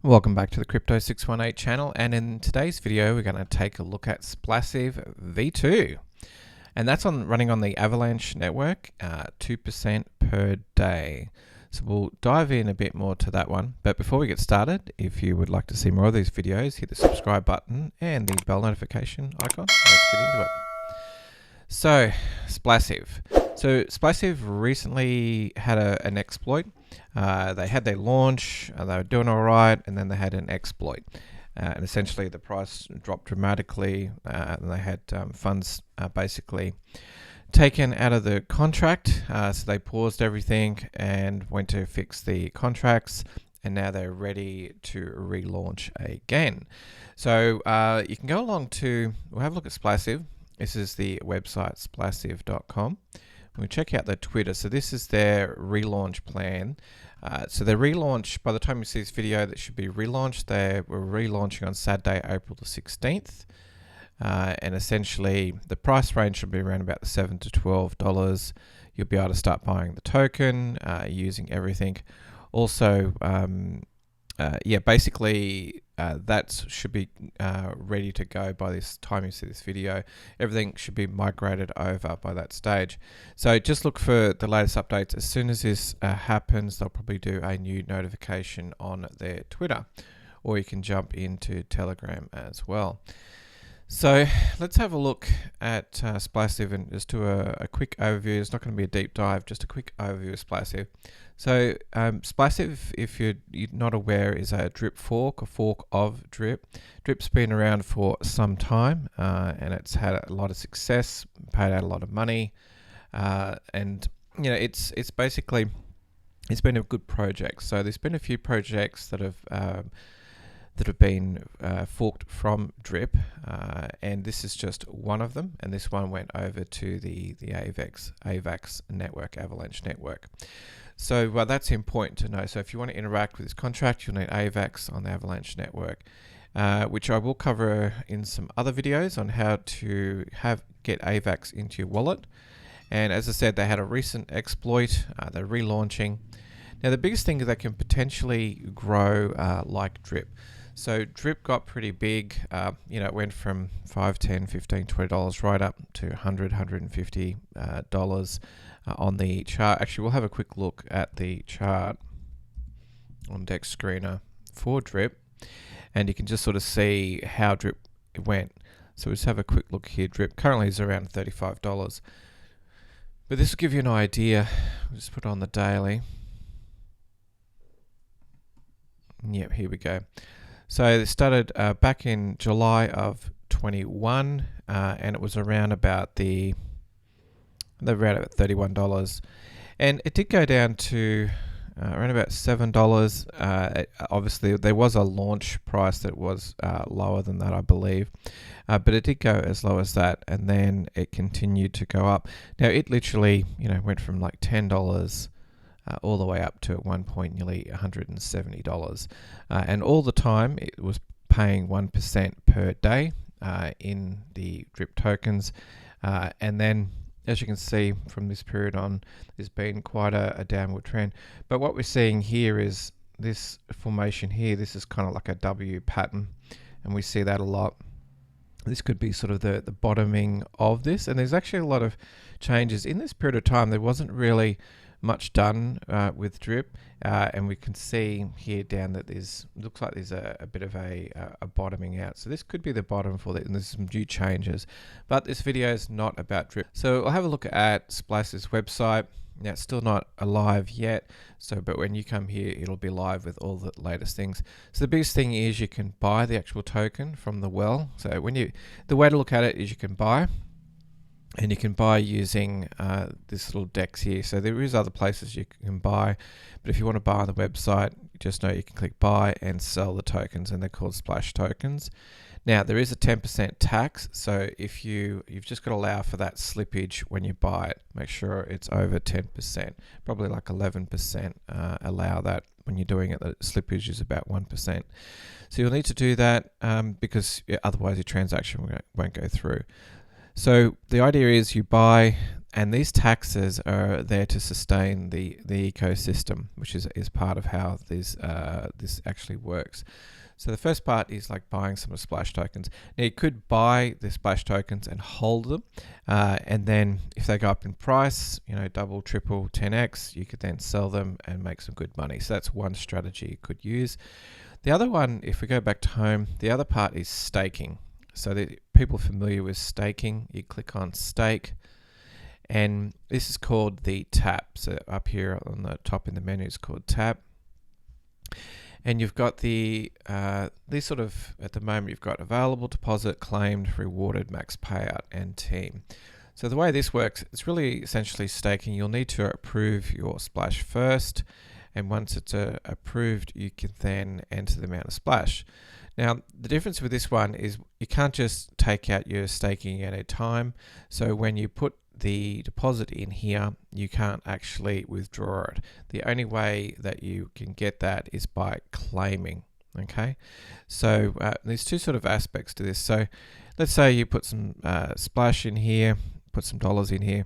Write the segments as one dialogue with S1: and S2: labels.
S1: Welcome back to the Crypto 618 channel, and in today's video we're going to take a look at Splassive V2, and that's running on the Avalanche network, 2% per day. So we'll dive in a bit more to that one, but before we get started, if you would like to see more of these videos, hit the subscribe button and the bell notification icon. Let's get into it. So Splassive. So Splassive recently had an exploit. They had their launch, they were doing all right, and then they had an exploit. And essentially the price dropped dramatically, and they had funds basically taken out of the contract. So they paused everything and went to fix the contracts, and now they're ready to relaunch again. So you can go along to, we'll have a look at Splassive. This is the website, splassive.com. We'll check out their Twitter. So this is their relaunch plan. So their relaunch, by the time you see this video, that should be relaunched. They were relaunching on Saturday, April the 16th. And essentially the price range should be around about the $7 to $12. You'll be able to start buying the token, using everything. Also, basically that should be ready to go by this time you see this video. Everything should be migrated over by that stage. So just look for the latest updates. As soon as this happens, they'll probably do a new notification on their Twitter, or you can jump into Telegram as well. So let's have a look at Splassive and just do a quick overview. It's not going to be a deep dive, just a quick overview of Splassive. So Splassive, if you're not aware, is a drip fork, a fork of drip. Drip's been around for some time, and it's had a lot of success, paid out a lot of money, and you know it's basically been a good project. So there's been a few projects that have been forked from Drip, and this is just one of them, and this one went over to the AVAX network, Avalanche network. So that's important to know. So if you want to interact with this contract, you'll need AVAX on the Avalanche network, which I will cover in some other videos on how to get AVAX into your wallet. And as I said, they had a recent exploit. They're relaunching. Now the biggest thing is they can potentially grow like Drip. So Drip got pretty big, it went from $5, $10, $15, $20 right up to $100, $150 on the chart. Actually, we'll have a quick look at the chart on Dex Screener for Drip, and you can just sort of see how Drip went. So let's have a quick look here. Drip currently is around $35, but this will give you an idea. We'll just put on the daily. Yep, here we go. So it started back in July of 21, and it was around about $31, and it did go down to around about $7. Obviously, there was a launch price that was lower than that, I believe, but it did go as low as that, and then it continued to go up. Now it literally, went from like $10. All the way up to at one point nearly $170, and all the time it was paying 1% per day in the Drip tokens, and then as you can see from this period on, there's been quite a downward trend. But what we're seeing here is this formation here. This is kind of like a W pattern, and we see that a lot. This could be sort of the bottoming of this, and there's actually a lot of changes in this period of time. There wasn't really much done with Drip, and we can see here down that looks like there's a bit of a bottoming out. So this could be the bottom for that, and there's some new changes. But this video is not about Drip. So I'll have a look at Splice's website. Now it's still not live yet, but when you come here, it'll be live with all the latest things. So the biggest thing is you can buy the actual token from the well. So the way to look at it is you can buy. And you can buy using this little DEX here. So there is other places you can buy, but if you want to buy on the website, just know you can click buy and sell the tokens, and they're called Splash tokens. Now there is a 10% tax, so if you've just got to allow for that slippage when you buy it. Make sure it's over 10%, probably like 11%. Allow that when you're doing it. The slippage is about 1%. So you'll need to do that because otherwise your transaction won't go through. So the idea is you buy And these taxes are there to sustain the ecosystem, which is part of how this actually works. So the first part is like buying some of Splash tokens. Now you could buy the Splash tokens and hold them, and then if they go up in price, double, triple, 10x, you could then sell them and make some good money. So that's one strategy you could use. The other one, if we go back to home, the other part is staking. So the people familiar with staking, you click on stake, and this is called the tap. So up here on the top in the menu is called tap. And you've got these sort of, at the moment, you've got available, deposit, claimed, rewarded, max payout, and team. So the way this works, it's really essentially staking. You'll need to approve your Splash first. And once it's approved, you can then enter the amount of Splash. Now, the difference with this one is you can't just take out your staking at a time. So when you put the deposit in here, you can't actually withdraw it. The only way that you can get that is by claiming. Okay, so there's two sort of aspects to this. So let's say you put some Splash in here, put some dollars in here,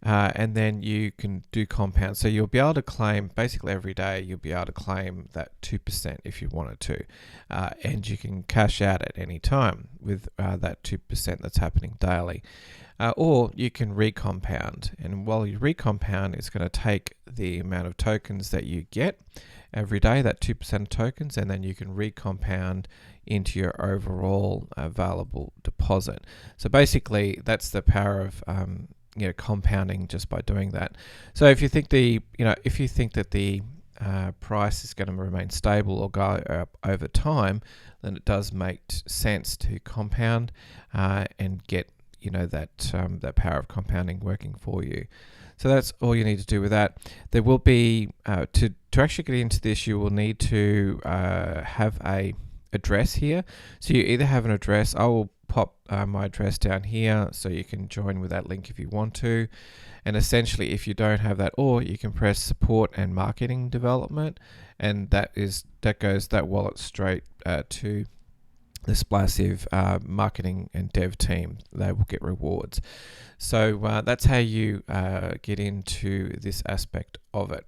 S1: and then you can do compound. So you'll be able to claim basically every day. You'll be able to claim that 2% if you wanted to, and you can cash out at any time with that 2% that's happening daily. Or you can recompound, and while you recompound, it's going to take the amount of tokens that you get every day, that 2% of tokens, and then you can recompound into your overall available deposit. So basically, that's the power of compounding just by doing that. So if you think that the price is going to remain stable or go up over time, then it does make sense to compound and get that power of compounding working for you. So that's all you need to do with that. There will be to actually get into this, you will need to have a address here. So you either have an address. I will pop my address down here so you can join with that link if you want to. And essentially, if you don't have that, or you can press support and marketing development, and that wallet straight to the Splassive marketing and dev team. They will get rewards. So that's how you get into this aspect of it.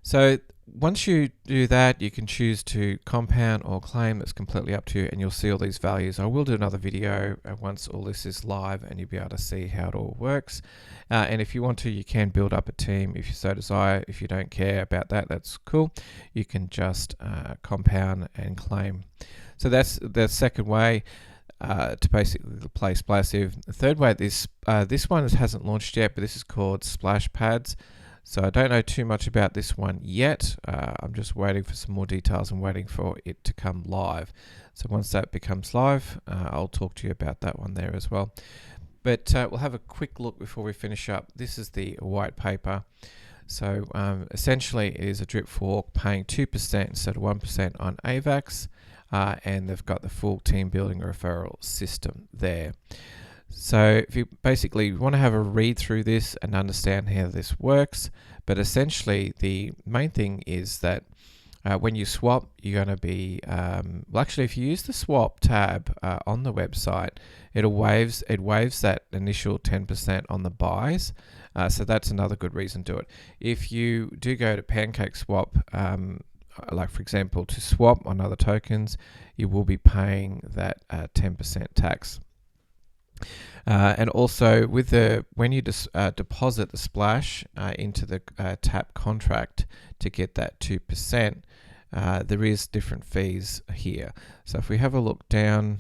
S1: So once you do that, you can choose to compound or claim. It's completely up to you, and you'll see all these values. I will do another video once all this is live, and you'll be able to see how it all works. And if you want to, you can build up a team if you so desire. If you don't care about that, that's cool. You can just compound and claim. So that's the second way to basically play Splassive. The third way, this one hasn't launched yet, but this is called Splash Pads. So I don't know too much about this one yet. I'm just waiting for some more details and waiting for it to come live. So once that becomes live, I'll talk to you about that one there as well. But we'll have a quick look before we finish up. This is the white paper. So essentially, it is a drip fork paying 2% instead of 1% on AVAX. And they've got the full team building referral system there. So if you basically want to have a read through this and understand how this works, but essentially the main thing is that when you swap, you're going to be, actually if you use the swap tab on the website, it waives that initial 10% on the buys. So that's another good reason to do it. If you do go to PancakeSwap, like for example, to swap on other tokens, you will be paying that 10% tax. And also with when you deposit the Splash into the tap contract to get that 2%, there is different fees here. So if we have a look down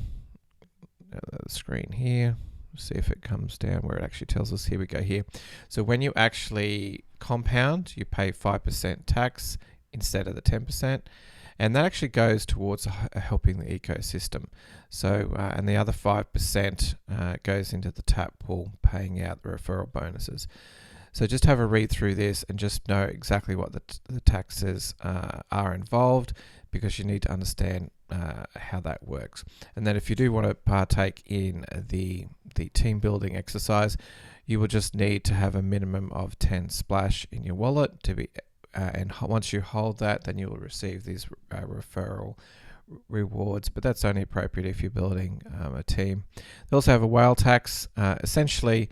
S1: the screen here, see if it comes down where it actually tells us. Here we go here. So when you actually compound, you pay 5% tax instead of the 10%, and that actually goes towards helping the ecosystem. So and the other 5% goes into the tap pool, paying out the referral bonuses. So just have a read through this and just know exactly what the taxes are involved, because you need to understand how that works. And then if you do want to partake in the team building exercise, you will just need to have a minimum of 10 Splash in your wallet to be and once you hold that, then you will receive these referral rewards, but that's only appropriate if you're building a team. They also have a whale tax. Essentially,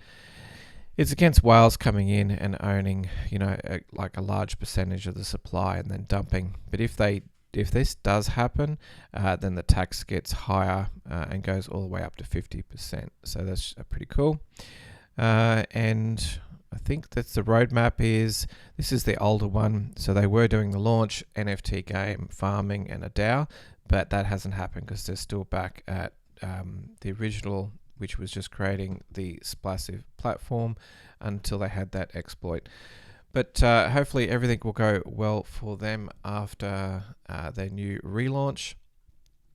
S1: It's against whales coming in and owning, like a large percentage of the supply and then dumping. But if this does happen, then the tax gets higher and goes all the way up to 50%. So that's pretty cool. And I think that's the roadmap. This is the older one. So they were doing the launch, NFT game, farming, and a DAO, but that hasn't happened because they're still back at the original, which was just creating the Splassive platform until they had that exploit. But hopefully everything will go well for them after their new relaunch,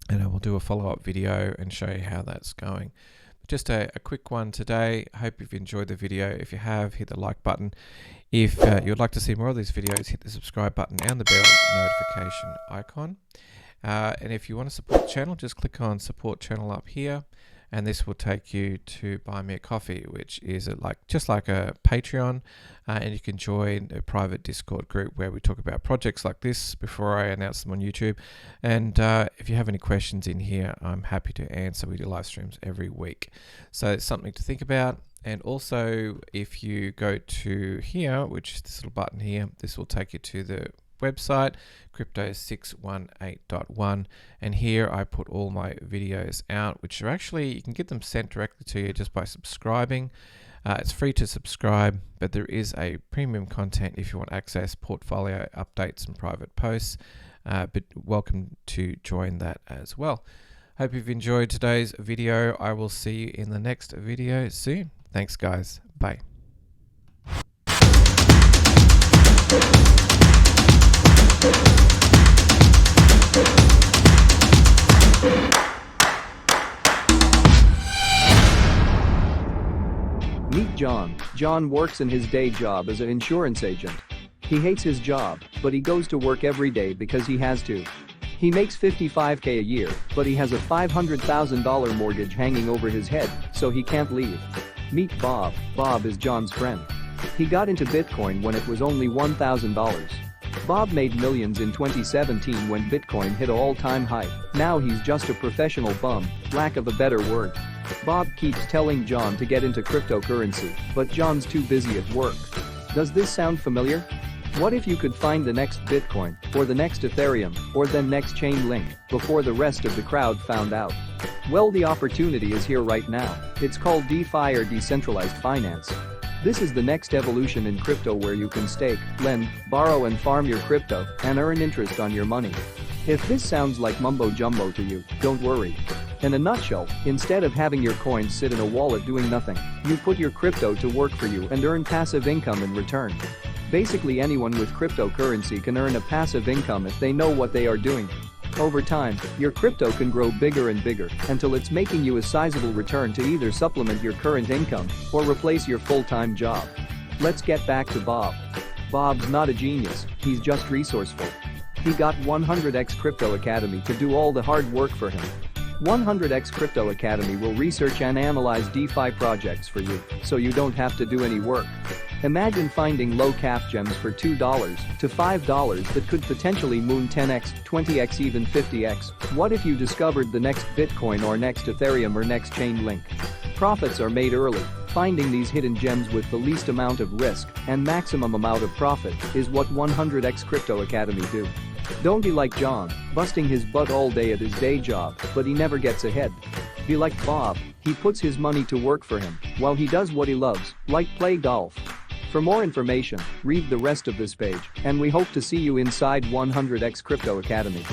S1: and I will do a follow-up video and show you how that's going. Just a quick one today. I hope you've enjoyed the video. If you have, hit the like button. If you'd like to see more of these videos, hit the subscribe button and the bell notification icon. And if you want to support the channel, just click on support channel up here, and this will take you to Buy Me a Coffee, which is just like a Patreon, and you can join a private Discord group where we talk about projects like this before I announce them on YouTube. And if you have any questions in here, I'm happy to answer. We do live streams every week, so it's something to think about. And also, if you go to here, which is this little button here, this will take you to the website crypto618.1, and here I put all my videos out, which are actually, you can get them sent directly to you just by subscribing. It's free to subscribe, but there is a premium content if you want access, portfolio updates and private posts, but welcome to join that as well. Hope you've enjoyed today's video. I will see you in the next video soon. Thanks guys, bye.
S2: Meet John. John works in his day job as an insurance agent. He hates his job, but he goes to work every day because he has to. He makes $55K a year, but he has a $500,000 mortgage hanging over his head, so he can't leave. Meet Bob. Bob is John's friend. He got into Bitcoin when it was only $1,000. Bob made millions in 2017 when Bitcoin hit an all-time high. Now he's just a professional bum, lack of a better word. Bob keeps telling John to get into cryptocurrency, but John's too busy at work. Does this sound familiar? What if you could find the next Bitcoin, or the next Ethereum, or the next chain link, before the rest of the crowd found out? Well, the opportunity is here right now. It's called DeFi, or decentralized finance. This is the next evolution in crypto, where you can stake, lend, borrow and farm your crypto, and earn interest on your money. If this sounds like mumbo jumbo to you, don't worry. In a nutshell, instead of having your coins sit in a wallet doing nothing, you put your crypto to work for you and earn passive income in return. Basically, anyone with cryptocurrency can earn a passive income if they know what they are doing. Over time, your crypto can grow bigger and bigger until it's making you a sizable return to either supplement your current income or replace your full-time job. Let's get back to Bob. Bob's not a genius, he's just resourceful. He got 100x Crypto Academy to do all the hard work for him. 100x Crypto Academy will research and analyze DeFi projects for you, so you don't have to do any work. Imagine finding low-cap gems for $2 to $5 that could potentially moon 10x, 20x, even 50x. What if you discovered the next Bitcoin or next Ethereum or next chain link? Profits are made early. Finding these hidden gems with the least amount of risk and maximum amount of profit is what 100x Crypto Academy do. Don't be like John, busting his butt all day at his day job, but he never gets ahead. Be like Bob, he puts his money to work for him while he does what he loves, like play golf. For more information, read the rest of this page, and we hope to see you inside 100x Crypto Academy.